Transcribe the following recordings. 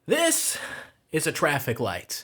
This is a traffic light.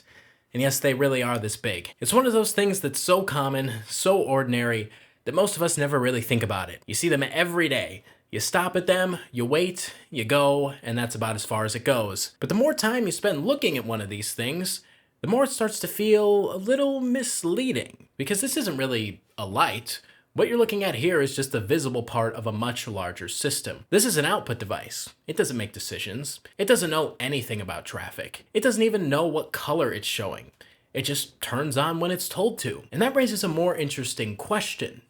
And yes, they really are this big. It's one of those things that's so common, so ordinary, that most of us never really think about it. You see them every day. You stop at them, you wait, you go, and that's about as far as it goes. But the more time you spend looking at one of these things, the more it starts to feel a little misleading. Because this isn't really a light. What you're looking at here is just the visible part of a much larger system. This is an output device. It doesn't make decisions. It doesn't know anything about traffic. It doesn't even know what color it's showing. It just turns on when it's told to. And that raises a more interesting question.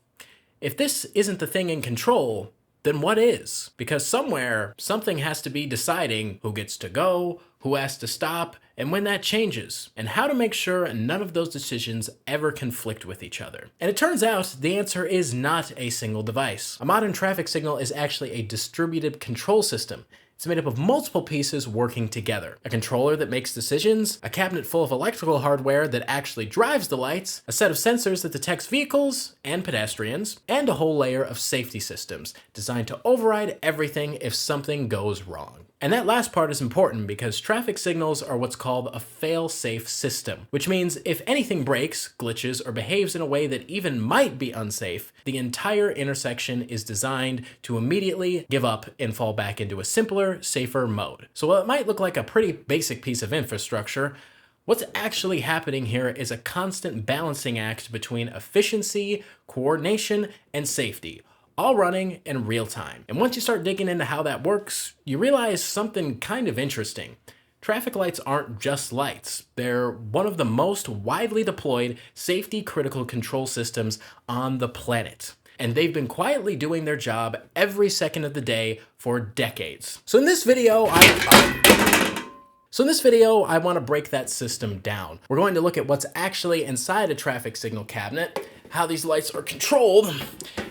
If this isn't the thing in control, then what is? Because somewhere, something has to be deciding who gets to go, who has to stop, and when that changes, and how to make sure none of those decisions ever conflict with each other. And it turns out the answer is not a single device. A modern traffic signal is actually a distributed control system. It's made up of multiple pieces working together. A controller that makes decisions, a cabinet full of electrical hardware that actually drives the lights, a set of sensors that detects vehicles and pedestrians, and a whole layer of safety systems designed to override everything if something goes wrong. And that last part is important because traffic signals are what's called a fail-safe system, which means if anything breaks, glitches, or behaves in a way that even might be unsafe, the entire intersection is designed to immediately give up and fall back into a simpler, safer mode. So while it might look like a pretty basic piece of infrastructure, what's actually happening here is a constant balancing act between efficiency, coordination, and safety, all running in real time. And once you start digging into how that works, you realize something kind of interesting. Traffic lights aren't just lights. They're one of the most widely deployed safety-critical control systems on the planet. And they've been quietly doing their job every second of the day for decades. So in this video, I want to break that system down. We're going to look at what's actually inside a traffic signal cabinet, how these lights are controlled,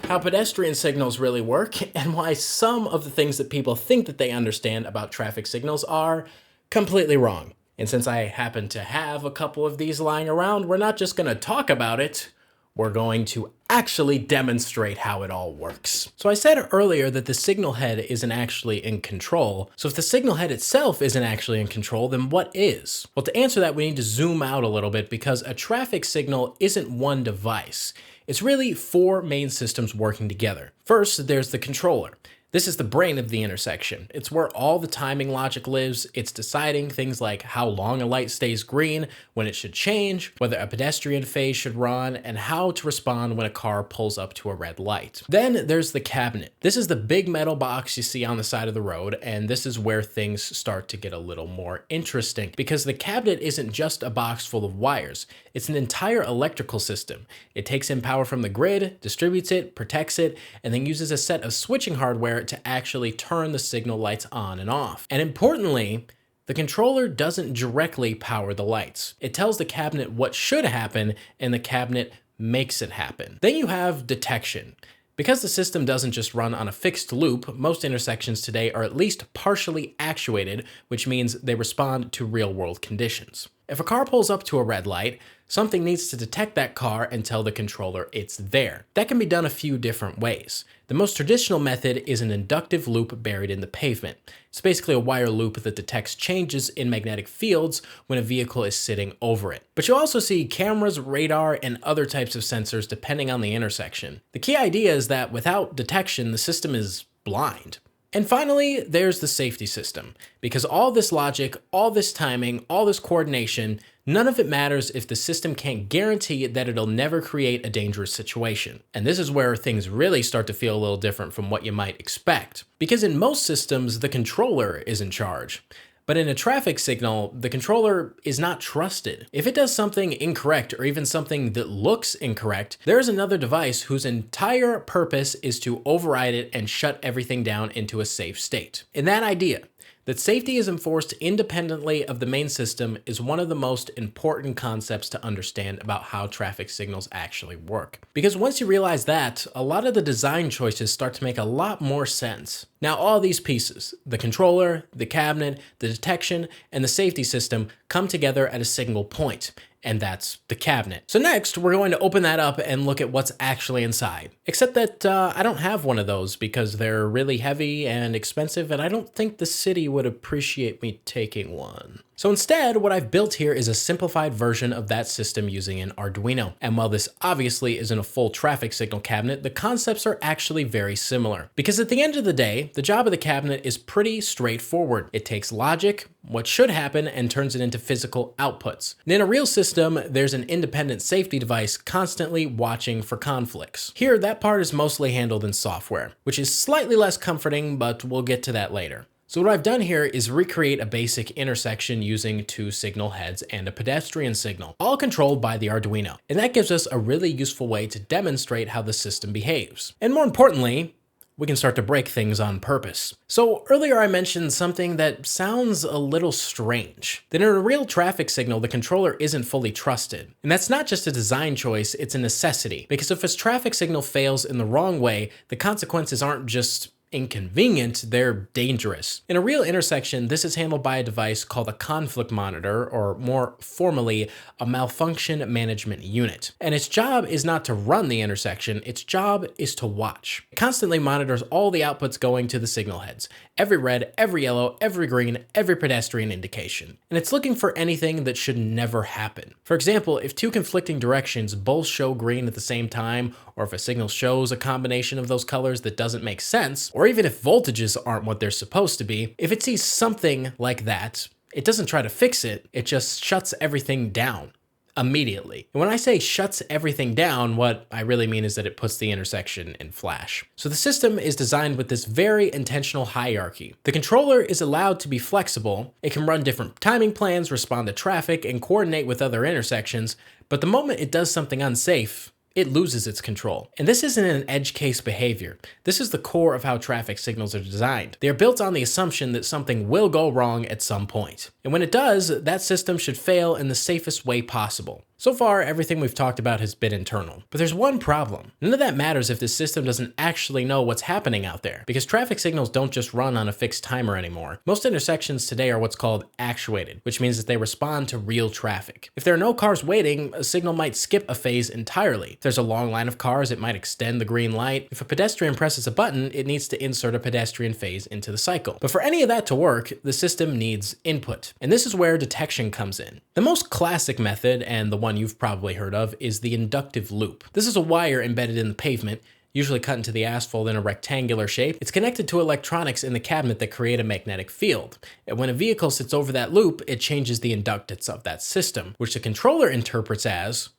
how pedestrian signals really work, and why some of the things that people think that they understand about traffic signals are completely wrong. And since I happen to have a couple of these lying around, we're not just going to talk about it, we're going to actually demonstrate how it all works. So I said earlier that the signal head isn't actually in control. So if the signal head itself isn't actually in control, then what is? Well, to answer that, we need to zoom out a little bit because a traffic signal isn't one device. It's really four main systems working together. First, there's the controller. This is the brain of the intersection. It's where all the timing logic lives. It's deciding things like how long a light stays green, when it should change, whether a pedestrian phase should run, and how to respond when a car pulls up to a red light. Then there's the cabinet. This is the big metal box you see on the side of the road, and this is where things start to get a little more interesting because the cabinet isn't just a box full of wires. It's an entire electrical system. It takes in power from the grid, distributes it, protects it, and then uses a set of switching hardware to actually turn the signal lights on and off. And importantly, the controller doesn't directly power the lights. It tells the cabinet what should happen, and the cabinet makes it happen. Then you have detection. Because the system doesn't just run on a fixed loop, most intersections today are at least partially actuated, which means they respond to real-world conditions. If a car pulls up to a red light, something needs to detect that car and tell the controller it's there. That can be done a few different ways. The most traditional method is an inductive loop buried in the pavement. It's basically a wire loop that detects changes in magnetic fields when a vehicle is sitting over it. But you'll also see cameras, radar, and other types of sensors depending on the intersection. The key idea is that without detection, the system is blind. And finally, there's the safety system. Because all this logic, all this timing, all this coordination, none of it matters if the system can't guarantee that it'll never create a dangerous situation. And this is where things really start to feel a little different from what you might expect. Because in most systems, the controller is in charge. But in a traffic signal, the controller is not trusted. If it does something incorrect or even something that looks incorrect, there is another device whose entire purpose is to override it and shut everything down into a safe state. And that idea, that safety is enforced independently of the main system, is one of the most important concepts to understand about how traffic signals actually work. Because once you realize that, a lot of the design choices start to make a lot more sense. Now, all these pieces, the controller, the cabinet, the detection, and the safety system, come together at a single point. And that's the cabinet. So next, we're going to open that up and look at what's actually inside. Except that I don't have one of those because they're really heavy and expensive, and I don't think the city would appreciate me taking one. So instead, what I've built here is a simplified version of that system using an Arduino. And while this obviously isn't a full traffic signal cabinet, the concepts are actually very similar. Because at the end of the day, the job of the cabinet is pretty straightforward. It takes logic, what should happen, and turns it into physical outputs. And in a real system, there's an independent safety device constantly watching for conflicts. Here, that part is mostly handled in software, which is slightly less comforting, but we'll get to that later. So what I've done here is recreate a basic intersection using 2 signal heads and a pedestrian signal, all controlled by the Arduino. And that gives us a really useful way to demonstrate how the system behaves. And more importantly, we can start to break things on purpose. So earlier I mentioned something that sounds a little strange. That in a real traffic signal, the controller isn't fully trusted. And that's not just a design choice, it's a necessity. Because if a traffic signal fails in the wrong way, the consequences aren't just inconvenient, they're dangerous. In a real intersection, this is handled by a device called a conflict monitor, or more formally, a malfunction management unit. And its job is not to run the intersection, its job is to watch. It constantly monitors all the outputs going to the signal heads, every red, every yellow, every green, every pedestrian indication. And it's looking for anything that should never happen. For example, if 2 conflicting directions both show green at the same time, or if a signal shows a combination of those colors that doesn't make sense, or even if voltages aren't what they're supposed to be, if it sees something like that, it doesn't try to fix it, it just shuts everything down immediately. And when I say shuts everything down, what I really mean is that it puts the intersection in flash. So the system is designed with this very intentional hierarchy. The controller is allowed to be flexible. It can run different timing plans, respond to traffic, and coordinate with other intersections, but the moment it does something unsafe, it loses its control. And this isn't an edge case behavior. This is the core of how traffic signals are designed. They are built on the assumption that something will go wrong at some point. And when it does, that system should fail in the safest way possible. So far, everything we've talked about has been internal. But there's one problem. None of that matters if the system doesn't actually know what's happening out there, because traffic signals don't just run on a fixed timer anymore. Most intersections today are what's called actuated, which means that they respond to real traffic. If there are no cars waiting, a signal might skip a phase entirely. If there's a long line of cars, it might extend the green light. If a pedestrian presses a button, it needs to insert a pedestrian phase into the cycle. But for any of that to work, the system needs input. And this is where detection comes in. The most classic method, and the one you've probably heard of, is the inductive loop. This is a wire embedded in the pavement, usually cut into the asphalt in a rectangular shape. It's connected to electronics in the cabinet that create a magnetic field. And when a vehicle sits over that loop, it changes the inductance of that system, which the controller interprets as,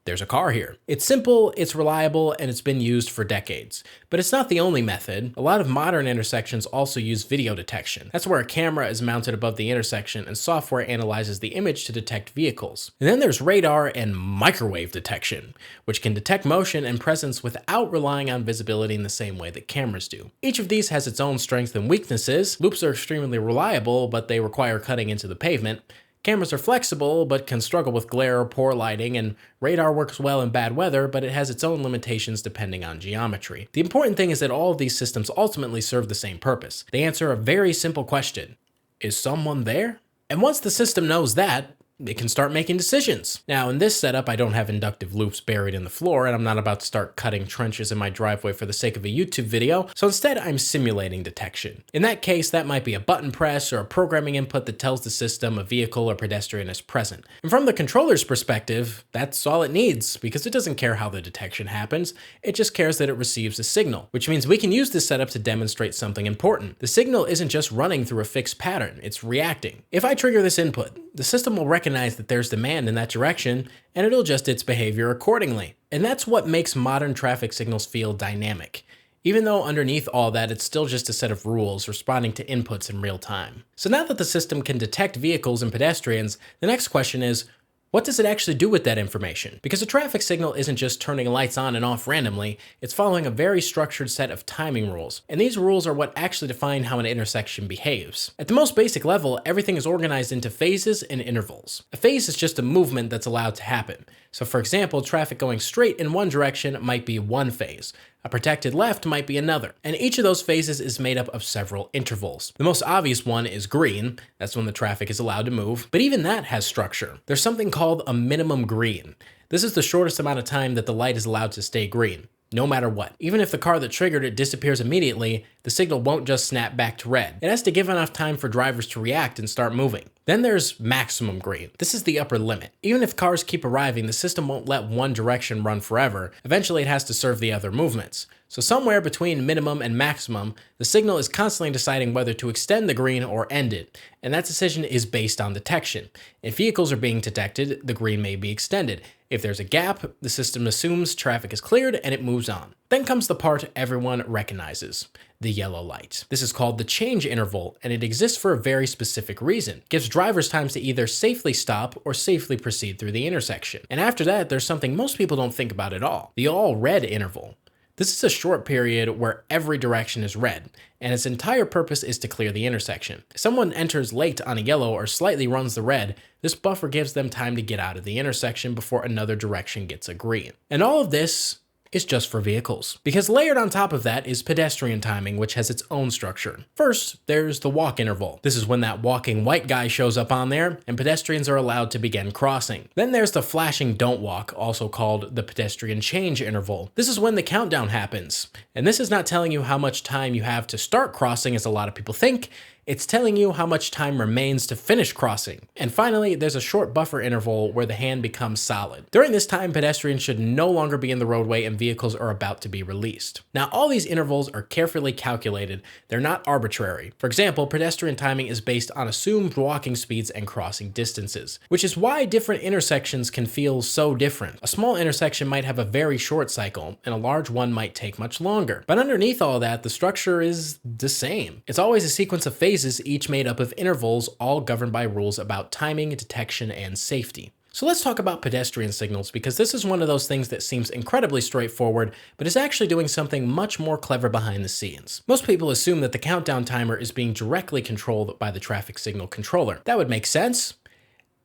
there's a car here. It's simple, it's reliable, and it's been used for decades. But it's not the only method. A lot of modern intersections also use video detection. That's where a camera is mounted above the intersection and software analyzes the image to detect vehicles. And then there's radar and microwave detection, which can detect motion and presence without relying on visibility in the same way that cameras do. Each of these has its own strengths and weaknesses. Loops are extremely reliable, but they require cutting into the pavement. Cameras are flexible, but can struggle with glare or poor lighting, and radar works well in bad weather, but it has its own limitations depending on geometry. The important thing is that all of these systems ultimately serve the same purpose. They answer a very simple question: is someone there? And once the system knows that, it can start making decisions. Now, in this setup, I don't have inductive loops buried in the floor, and I'm not about to start cutting trenches in my driveway for the sake of a YouTube video, so instead I'm simulating detection. In that case, that might be a button press or a programming input that tells the system a vehicle or pedestrian is present. And from the controller's perspective, that's all it needs, because it doesn't care how the detection happens, it just cares that it receives a signal, which means we can use this setup to demonstrate something important. The signal isn't just running through a fixed pattern, it's reacting. If I trigger this input, the system will recognize that there's demand in that direction, and it'll adjust its behavior accordingly. And that's what makes modern traffic signals feel dynamic. Even though underneath all that, it's still just a set of rules responding to inputs in real time. So now that the system can detect vehicles and pedestrians, the next question is, what does it actually do with that information? Because a traffic signal isn't just turning lights on and off randomly, it's following a very structured set of timing rules. And these rules are what actually define how an intersection behaves. At the most basic level, everything is organized into phases and intervals. A phase is just a movement that's allowed to happen. So for example, traffic going straight in one direction might be one phase. A protected left might be another, and each of those phases is made up of several intervals. The most obvious one is green, that's when the traffic is allowed to move, but even that has structure. There's something called a minimum green. This is the shortest amount of time that the light is allowed to stay green, no matter what. Even if the car that triggered it disappears immediately, the signal won't just snap back to red. It has to give enough time for drivers to react and start moving. Then there's maximum green. This is the upper limit. Even if cars keep arriving, the system won't let one direction run forever. Eventually it has to serve the other movements. So somewhere between minimum and maximum, the signal is constantly deciding whether to extend the green or end it, and that decision is based on detection. If vehicles are being detected, the green may be extended. If there's a gap, the system assumes traffic is cleared and it moves on. Then comes the part everyone recognizes, the yellow light. This is called the change interval, and it exists for a very specific reason. It gives drivers time to either safely stop or safely proceed through the intersection. And after that, there's something most people don't think about at all, the all red interval. This is a short period where every direction is red, and its entire purpose is to clear the intersection. If someone enters late on a yellow or slightly runs the red, this buffer gives them time to get out of the intersection before another direction gets a green. And all of this is just for vehicles. Because layered on top of that is pedestrian timing, which has its own structure. First, there's the walk interval. This is when that walking white guy shows up on there, and pedestrians are allowed to begin crossing. Then there's the flashing don't walk, also called the pedestrian change interval. This is when the countdown happens. And this is not telling you how much time you have to start crossing, as a lot of people think. It's telling you how much time remains to finish crossing. And finally, there's a short buffer interval where the hand becomes solid. During this time, pedestrians should no longer be in the roadway and vehicles are about to be released. Now, all these intervals are carefully calculated. They're not arbitrary. For example, pedestrian timing is based on assumed walking speeds and crossing distances, which is why different intersections can feel so different. A small intersection might have a very short cycle, and a large one might take much longer. But underneath all that, the structure is the same. It's always a sequence of phases, each made up of intervals, all governed by rules about timing, detection, and safety. So let's talk about pedestrian signals, because this is one of those things that seems incredibly straightforward, but is actually doing something much more clever behind the scenes. Most people assume that the countdown timer is being directly controlled by the traffic signal controller. That would make sense.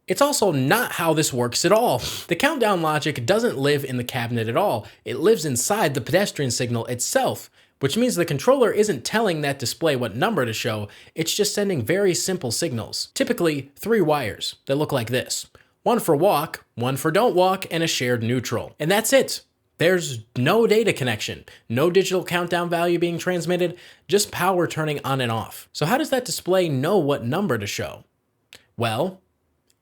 It's also not how this works at all. The countdown logic doesn't live in the cabinet at all. It lives inside the pedestrian signal itself, which means the controller isn't telling that display what number to show, it's just sending very simple signals. Typically 3 wires that look like this. One for walk, one for don't walk, and a shared neutral. And that's it. There's no data connection, no digital countdown value being transmitted, just power turning on and off. So how does that display know what number to show? Well,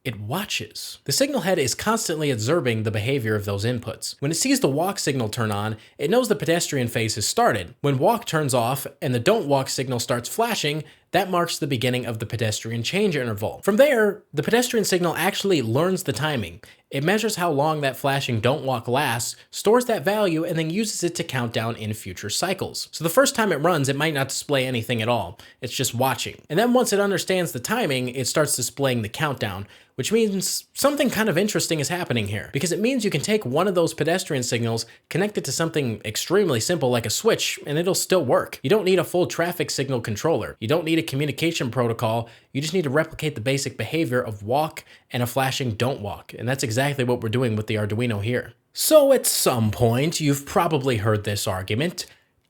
it watches. The signal head is constantly observing the behavior of those inputs. When it sees the walk signal turn on, it knows the pedestrian phase has started. When walk turns off and the don't walk signal starts flashing, that marks the beginning of the pedestrian change interval. From there, the pedestrian signal actually learns the timing. It measures how long that flashing don't walk lasts, stores that value, and then uses it to count down in future cycles. So the first time it runs, it might not display anything at all. It's just watching. And then once it understands the timing, it starts displaying the countdown, which means something kind of interesting is happening here, because it means you can take one of those pedestrian signals, connect it to something extremely simple like a switch, and it'll still work. You don't need a full traffic signal controller. You don't need a communication protocol. You just need to replicate the basic behavior of walk and a flashing don't walk. And that's exactly what we're doing with the Arduino here. So at some point, you've probably heard this argument.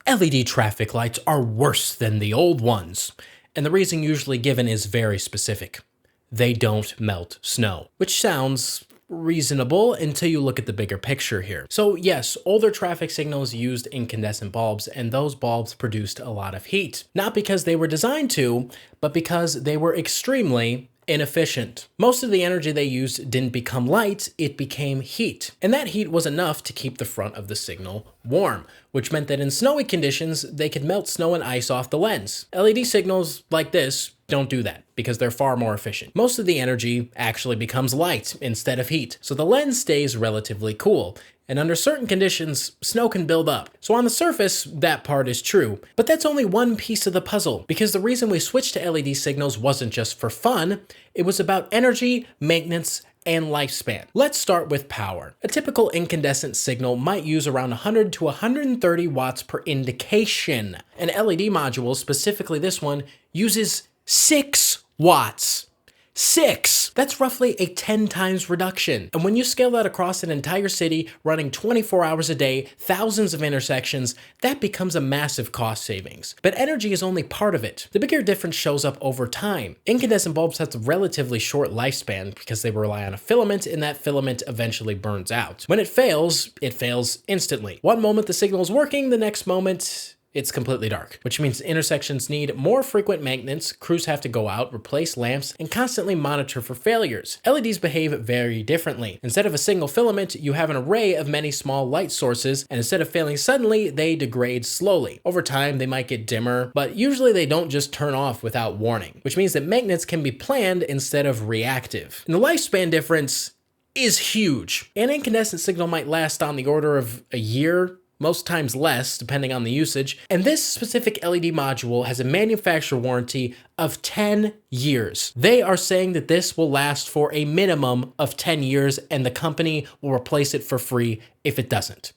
LED traffic lights are worse than the old ones. And the reason usually given is very specific. They don't melt snow, which sounds reasonable until you look at the bigger picture here. So yes, older traffic signals used incandescent bulbs, and those bulbs produced a lot of heat. Not because they were designed to, but because they were extremely inefficient. Most of the energy they used didn't become light, it became heat. And that heat was enough to keep the front of the signal warm, which meant that in snowy conditions, they could melt snow and ice off the lens. LED signals like this don't do that because they're far more efficient. Most of the energy actually becomes light instead of heat, so the lens stays relatively cool. And under certain conditions, snow can build up. So on the surface, that part is true. But that's only one piece of the puzzle, because the reason we switched to LED signals wasn't just for fun, it was about energy, maintenance, and lifespan. Let's start with power. A typical incandescent signal might use around 100 to 130 watts per indication. An LED module, specifically this one, uses 6 watts. 6! That's roughly a 10 times reduction. And when you scale that across an entire city, running 24 hours a day, thousands of intersections, that becomes a massive cost savings. But energy is only part of it. The bigger difference shows up over time. Incandescent bulbs have a relatively short lifespan because they rely on a filament, and that filament eventually burns out. When it fails instantly. One moment the signal is working, the next moment it's completely dark, which means intersections need more frequent maintenance, crews have to go out, replace lamps, and constantly monitor for failures. LEDs behave very differently. Instead of a single filament, you have an array of many small light sources, and instead of failing suddenly, they degrade slowly. Over time, they might get dimmer, but usually they don't just turn off without warning, which means that maintenance can be planned instead of reactive. And the lifespan difference is huge. An incandescent signal might last on the order of a year, most times less, depending on the usage. And this specific LED module has a manufacturer warranty of 10 years. They are saying that this will last for a minimum of 10 years, and the company will replace it for free if it doesn't.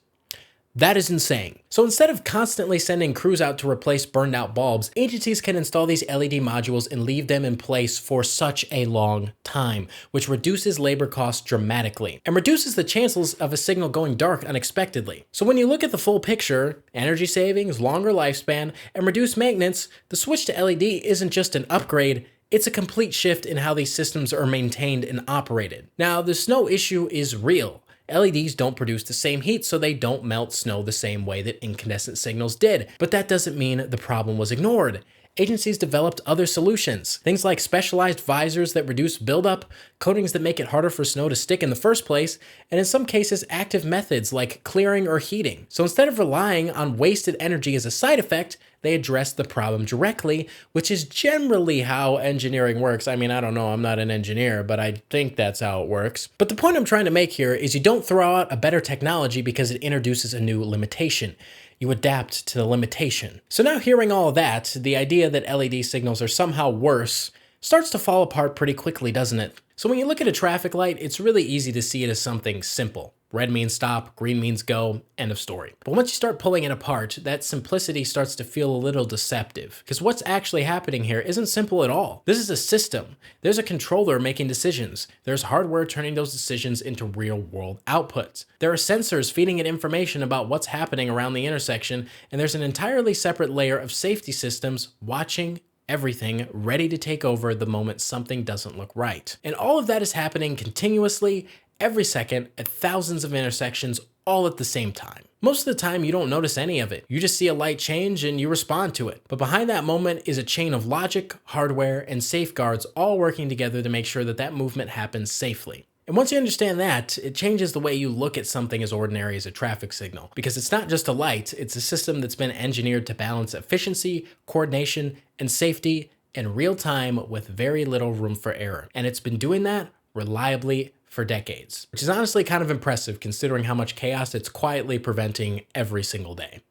That is insane. So instead of constantly sending crews out to replace burned out bulbs, agencies can install these LED modules and leave them in place for such a long time, which reduces labor costs dramatically and reduces the chances of a signal going dark unexpectedly. So when you look at the full picture, energy savings, longer lifespan, and reduced maintenance, the switch to LED isn't just an upgrade, it's a complete shift in how these systems are maintained and operated. Now, the snow issue is real. LEDs don't produce the same heat, so they don't melt snow the same way that incandescent signals did. But that doesn't mean the problem was ignored. Agencies developed other solutions. Things like specialized visors that reduce buildup, coatings that make it harder for snow to stick in the first place, and in some cases, active methods like clearing or heating. So instead of relying on wasted energy as a side effect, they addressed the problem directly, which is generally how engineering works. I mean, I don't know, I'm not an engineer, but I think that's how it works. But the point I'm trying to make here is you don't throw out a better technology because it introduces a new limitation. You adapt to the limitation. So now hearing all of that, the idea that LED signals are somehow worse starts to fall apart pretty quickly, doesn't it? So when you look at a traffic light, it's really easy to see it as something simple. Red means stop, green means go, end of story. But once you start pulling it apart, that simplicity starts to feel a little deceptive. Because what's actually happening here isn't simple at all. This is a system. There's a controller making decisions. There's hardware turning those decisions into real-world outputs. There are sensors feeding it information about what's happening around the intersection, and there's an entirely separate layer of safety systems watching everything, ready to take over the moment something doesn't look right. And all of that is happening continuously, every second, at thousands of intersections, all at the same time. Most of the time, you don't notice any of it. You just see a light change and you respond to it. But behind that moment is a chain of logic, hardware, and safeguards all working together to make sure that that movement happens safely. And once you understand that, it changes the way you look at something as ordinary as a traffic signal. Because it's not just a light, it's a system that's been engineered to balance efficiency, coordination, and safety in real time with very little room for error. And it's been doing that reliably for decades, which is honestly kind of impressive considering how much chaos it's quietly preventing every single day.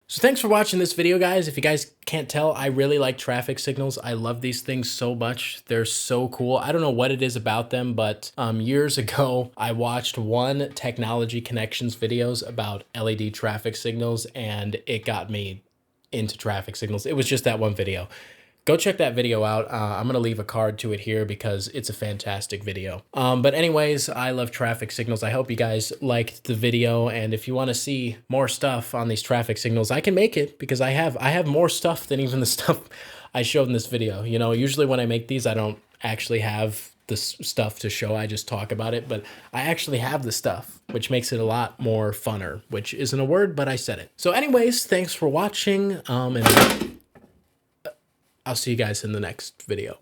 So thanks for watching this video, guys. If you guys can't tell, I really like traffic signals. I love these things so much. They're so cool. I don't know what it is about them, but years ago, I watched one Technology Connections videos about LED traffic signals, and it got me into traffic signals. It was just that one video. Go check that video out. I'm going to leave a card to it here because it's a fantastic video. But anyways, I love traffic signals. I hope you guys liked the video. And if you want to see more stuff on these traffic signals, I can make it because I have more stuff than even the stuff I showed in this video. You know, usually when I make these, I don't actually have the stuff to show. I just talk about it, but I actually have the stuff, which makes it a lot more funner, which isn't a word, but I said it. So anyways, thanks for watching. And I'll see you guys in the next video.